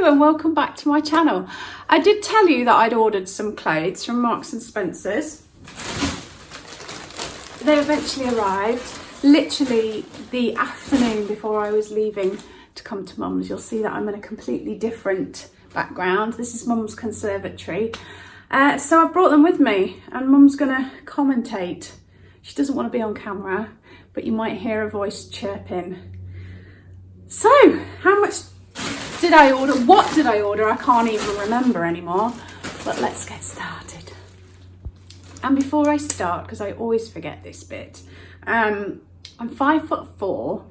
Hello and welcome back to my channel. I did tell you that I'd ordered some clothes from Marks and Spencer's. They eventually arrived, literally the afternoon before I was leaving to come to Mum's. You'll see that I'm in a completely different background. This is Mum's conservatory. So I've brought them with me and Mum's gonna commentate. She doesn't want to be on camera, but you might hear a voice chirping. So, how much did I order? What did I order? I can't even remember anymore, but let's get started. And before I start, because I always forget this bit, I'm 5'4".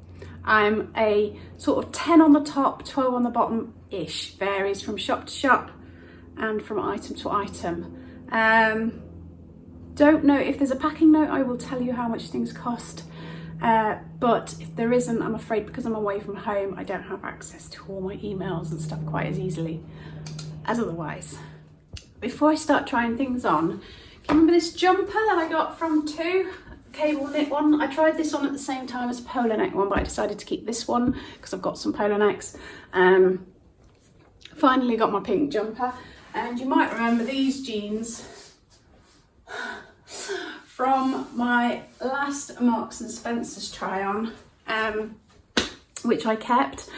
I'm a sort of 10 on the top, 12 on the bottom-ish, varies from shop to shop and from item to item. Don't know if there's a packing note. I will tell you how much things cost. But if there isn't, I'm afraid because I'm away from home, I don't have access to all my emails and stuff quite as easily as otherwise. Before I start trying things on, can you remember this jumper that I got from two? Cable knit one. I tried this on at the same time as a polo neck one, but I decided to keep this one because I've got some polo necks. Finally got my pink jumper, and you might remember these jeans from my last Marks and Spencer's try on, which I kept.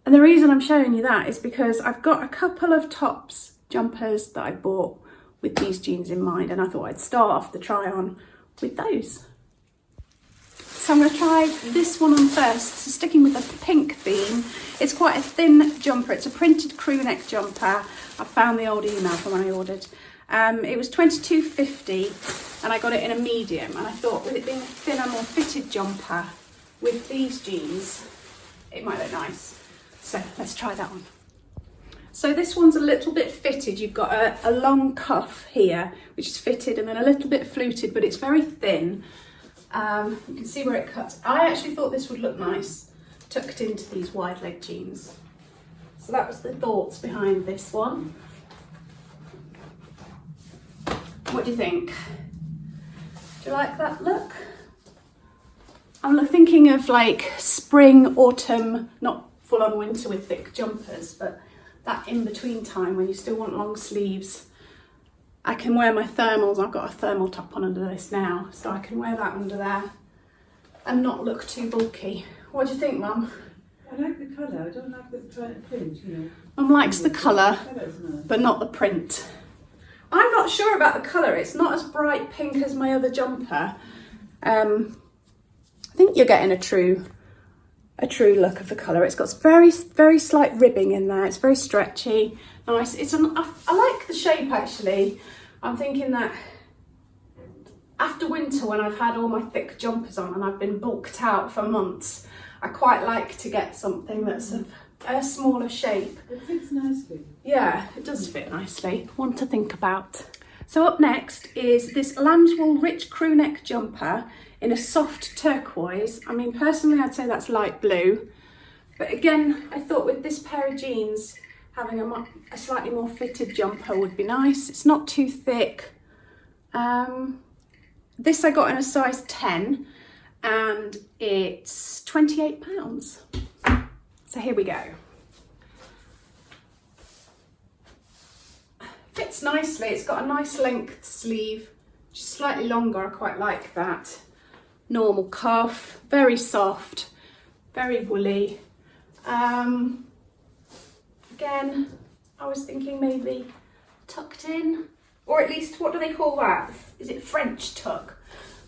And the reason I'm showing you that is because I've got a couple of tops, jumpers that I bought with these jeans in mind, and I thought I'd start off the try on with those. So I'm going to try this one on first. So sticking with the pink theme, it's quite a thin jumper. It's a printed crew neck jumper. I found the old email from when I ordered. It was $22.50 and I got it in a medium, and I thought with it being a thinner, more fitted jumper with these jeans, it might look nice. So let's try that one. So this one's a little bit fitted. You've got a long cuff here, which is fitted, and then a little bit fluted, but it's very thin. You can see where it cuts. I actually thought this would look nice tucked into these wide leg jeans. So that was the thoughts behind this one. What do you think? Do you like that look? I'm thinking of like spring, autumn, not full on winter with thick jumpers, but that in between time when you still want long sleeves. I can wear my thermals. I've got a thermal top on under this now, so I can wear that under there and not look too bulky. What do you think, Mum? I like the colour. I don't like the print, you know. Mum likes the colour, but not the print. I'm not sure about the colour. It's not as bright pink as my other jumper. I think you're getting a true look of the colour. It's got very, very slight ribbing in there. It's very stretchy, nice. I like the shape actually. I'm thinking that after winter, when I've had all my thick jumpers on and I've been bulked out for months, I quite like to get something that's a smaller shape. It fits nicely. Yeah, it does fit nicely. One to think about. So up next is this lambswool rich crew neck jumper in a soft turquoise. I mean, personally, I'd say that's light blue. But again, I thought with this pair of jeans, having a slightly more fitted jumper would be nice. It's not too thick. This I got in a size 10 and it's £28. So here we go. Fits nicely. It's got a nice length sleeve, just slightly longer. I quite like that. Normal cuff, very soft, very woolly. Again, I was thinking maybe tucked in, or at least, what do they call that? Is it French tuck?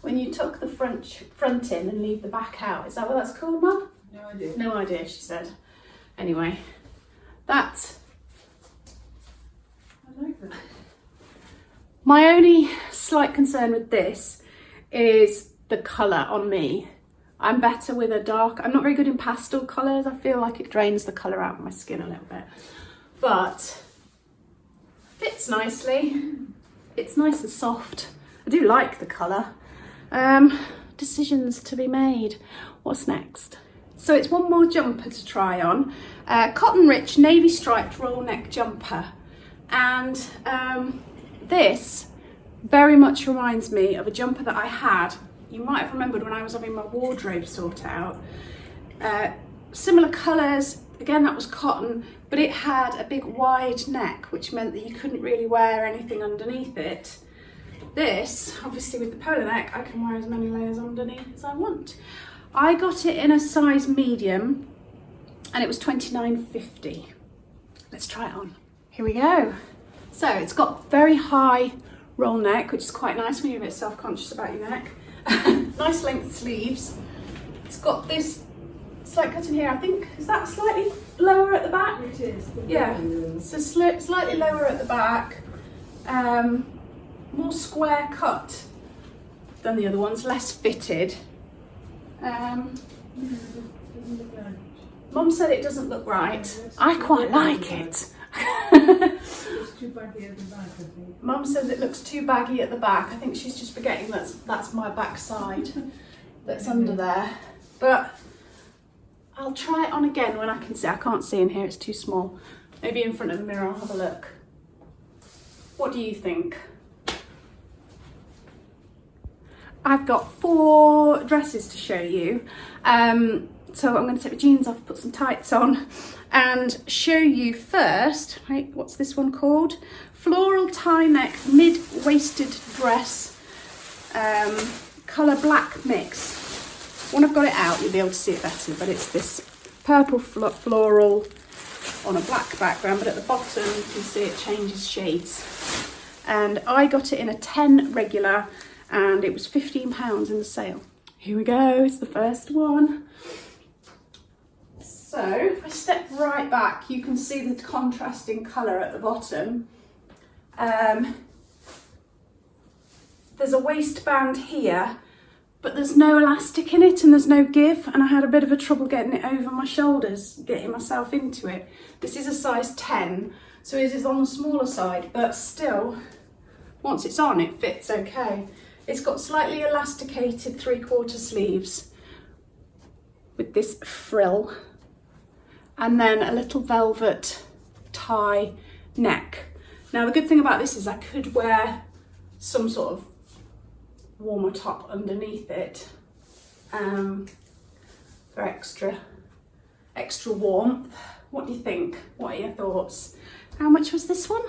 When you tuck the front in and leave the back out. Is that what that's called, Mum? No idea. No idea, she said. Anyway, that's... I like that. My only slight concern with this is the colour on me. I'm better with a dark... I'm not very good in pastel colours. I feel like it drains the colour out of my skin a little bit. But fits nicely. It's nice and soft. I do like the colour. Decisions to be made. What's next? So it's one more jumper to try on. Cotton rich navy striped roll neck jumper. And this very much reminds me of a jumper that I had. You might have remembered when I was having my wardrobe sorted out. similar colours. Again, that was cotton, but it had a big wide neck, which meant that you couldn't really wear anything underneath it. This, obviously with the polo neck, I can wear as many layers underneath as I want. I got it in a size medium and it was £29.50. Let's try it on. Here we go. So it's got very high roll neck, which is quite nice when you're a bit self-conscious about your neck. Nice length sleeves. It's got this slight cut in here. I think, is that slightly lower at the back? It is. Yeah, so slightly lower at the back. More square cut than the other ones, less fitted. Mum said it doesn't look right. I quite like it. It's too baggy at the back, I think. Mum says it looks too baggy at the back. I think she's just forgetting that's my backside that's under there. But I'll try it on again when I can see. I can't see in here, it's too small. Maybe in front of the mirror, I'll have a look. What do you think? I've got 4 dresses to show you. So I'm going to take my jeans off, put some tights on and show you first, right, what's this one called? Floral tie neck mid-waisted dress, colour black mix. When I've got it out, you'll be able to see it better, but it's this purple floral on a black background, but at the bottom you can see it changes shades. And I got it in a 10 regular and it was £15 in the sale. Here we go, it's the first one. So if I step right back, you can see the contrasting colour at the bottom. There's a waistband here, but there's no elastic in it and there's no give, and I had a bit of a trouble getting it over my shoulders, getting myself into it. This is a size 10, so it is on the smaller side, but still, once it's on, it fits okay. It's got slightly elasticated 3/4 sleeves with this frill, and then a little velvet tie neck. Now the good thing about this is I could wear some sort of warmer top underneath it for extra warmth. What do you think? What are your thoughts? How much was this one?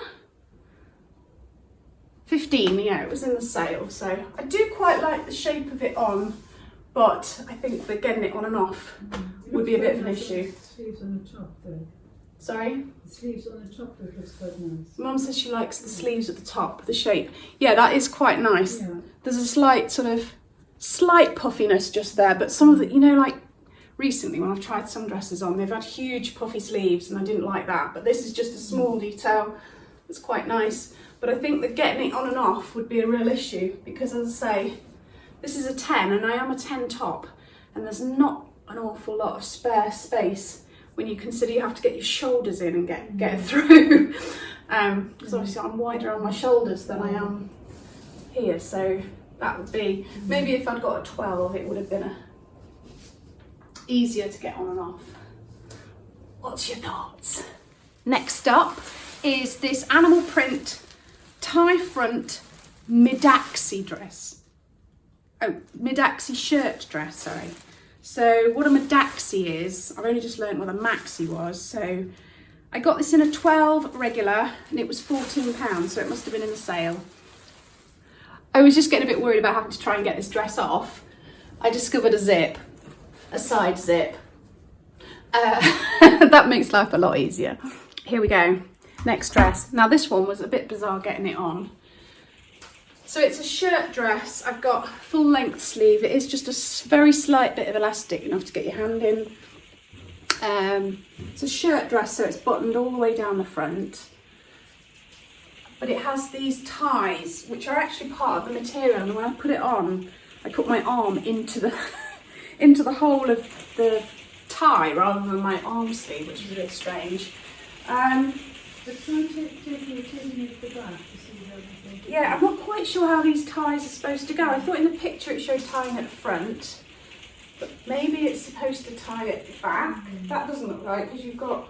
15, yeah, it was in the sale. So I do quite like the shape of it on, but I think that getting it on and off would be a bit of an issue. Sleeves on the top though. Sorry? The sleeves on the top, that looks quite nice. Mum says she likes the sleeves at the top, the shape. Yeah, that is quite nice. Yeah. There's a slight puffiness just there, but some of the, you know, like recently when I've tried some dresses on, they've had huge puffy sleeves and I didn't like that, but this is just a small detail. It's quite nice, but I think that getting it on and off would be a real issue because, as I say, this is a 10 and I am a 10 top, and there's not an awful lot of spare space when you consider you have to get your shoulders in and get it through. Because obviously I'm wider on my shoulders than I am here, so that would be, maybe if I'd got a 12 it would have been easier to get on and off. What's your thoughts? Next up is this animal print tie front mid-axi dress. Oh, mid-axi shirt dress, sorry. So what a mid-axi is, I've only just learned what a maxi was. So I got this in a 12 regular and it was £14, so it must have been in the sale. I was just getting a bit worried about having to try and get this dress off. I discovered a zip, a side zip. That makes life a lot easier. Here we go, next dress. Now this one was a bit bizarre getting it on. So it's a shirt dress. I've got full length sleeve. It is just a very slight bit of elastic enough to get your hand in. It's a shirt dress, so it's buttoned all the way down the front. But it has these ties, which are actually part of the material. And when I put it on, I put my arm into the into the hole of the tie rather than my arm sleeve, which is a bit strange. But can't take it to the back to see how they take it? Yeah, I'm not quite sure how these ties are supposed to go. I thought in the picture it showed tying at the front, but maybe it's supposed to tie at the back. That doesn't look right because you've got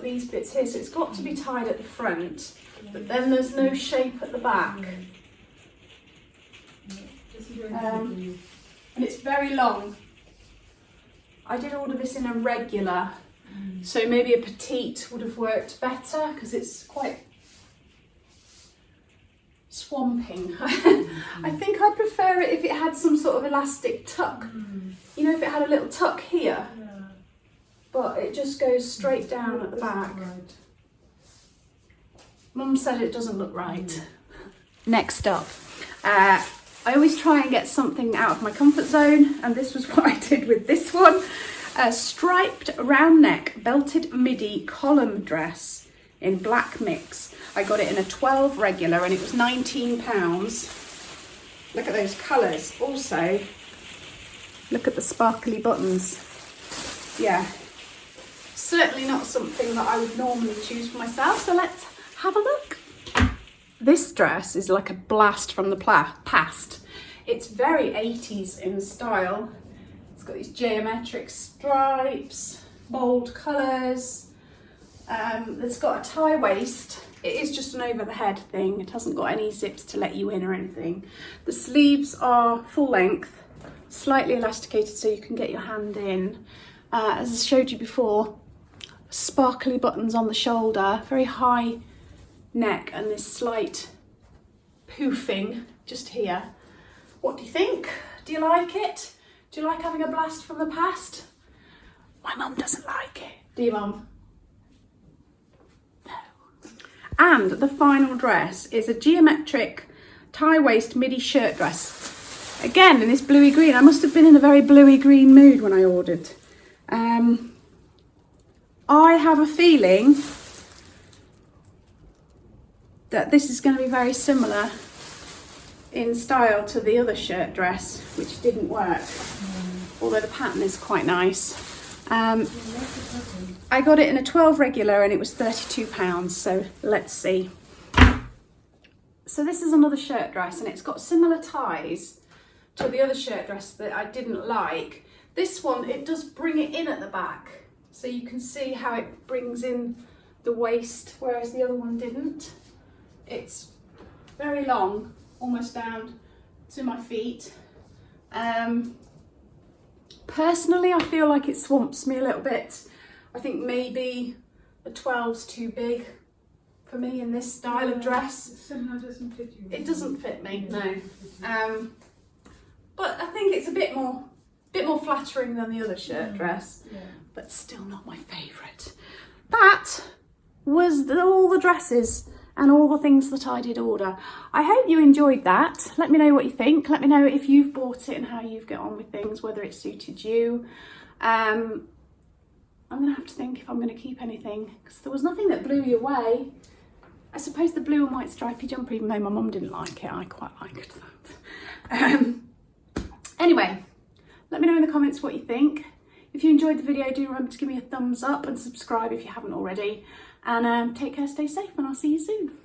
these bits here, so it's got to be tied at the front, but then there's no shape at the back. And it's very long. I did order this in a regular, so maybe a petite would have worked better because it's quite swamping. I think I'd prefer it if it had some sort of elastic tuck. You know, if it had a little tuck here, but it just goes straight down at the back. Right. Mum said it doesn't look right. Next up, I always try and get something out of my comfort zone, and this was what I did with this one. A striped round neck belted midi column dress in black mix. I got it in a 12 regular and it was £19. Look at those colours. Also, look at the sparkly buttons. Yeah, certainly not something that I would normally choose for myself, so let's have a look. This dress is like a blast from the past. It's very 80s in style. It's got these geometric stripes, bold colours. It's got a tie waist. It is just an over the head thing. It hasn't got any zips to let you in or anything. The sleeves are full length, slightly elasticated so you can get your hand in. As I showed you before, sparkly buttons on the shoulder, very high neck, and this slight poofing just here. What do you think? Do you like it? Do you like having a blast from the past? My mum doesn't like it. Do you, Mum? No. And the final dress is a geometric tie waist midi shirt dress. Again, in this bluey green. I must have been in a very bluey green mood when I ordered. I have a feeling that this is going to be very similar in style to the other shirt dress, which didn't work, although the pattern is quite nice. I got it in a 12 regular and it was £32, so let's see. So this is another shirt dress and it's got similar ties to the other shirt dress that I didn't like. This one, it does bring it in at the back, so you can see how it brings in the waist, whereas the other one didn't. It's very long, almost down to my feet. Personally, I feel like it swamps me a little bit. I think maybe a 12's too big for me in this style of dress. It somehow doesn't fit you. It doesn't fit me, no. But I think it's a bit more flattering than the other shirt dress, but still not my favourite. That was all the dresses and all the things that I did order. I hope you enjoyed that. Let me know what you think. Let me know if you've bought it and how you've got on with things, whether it suited you. I'm gonna have to think if I'm gonna keep anything, because there was nothing that blew me away. I suppose the blue and white stripy jumper, even though my mum didn't like it, I quite liked that. Anyway, let me know in the comments what you think. If you enjoyed the video, do remember to give me a thumbs up and subscribe if you haven't already. And take care, stay safe, and I'll see you soon.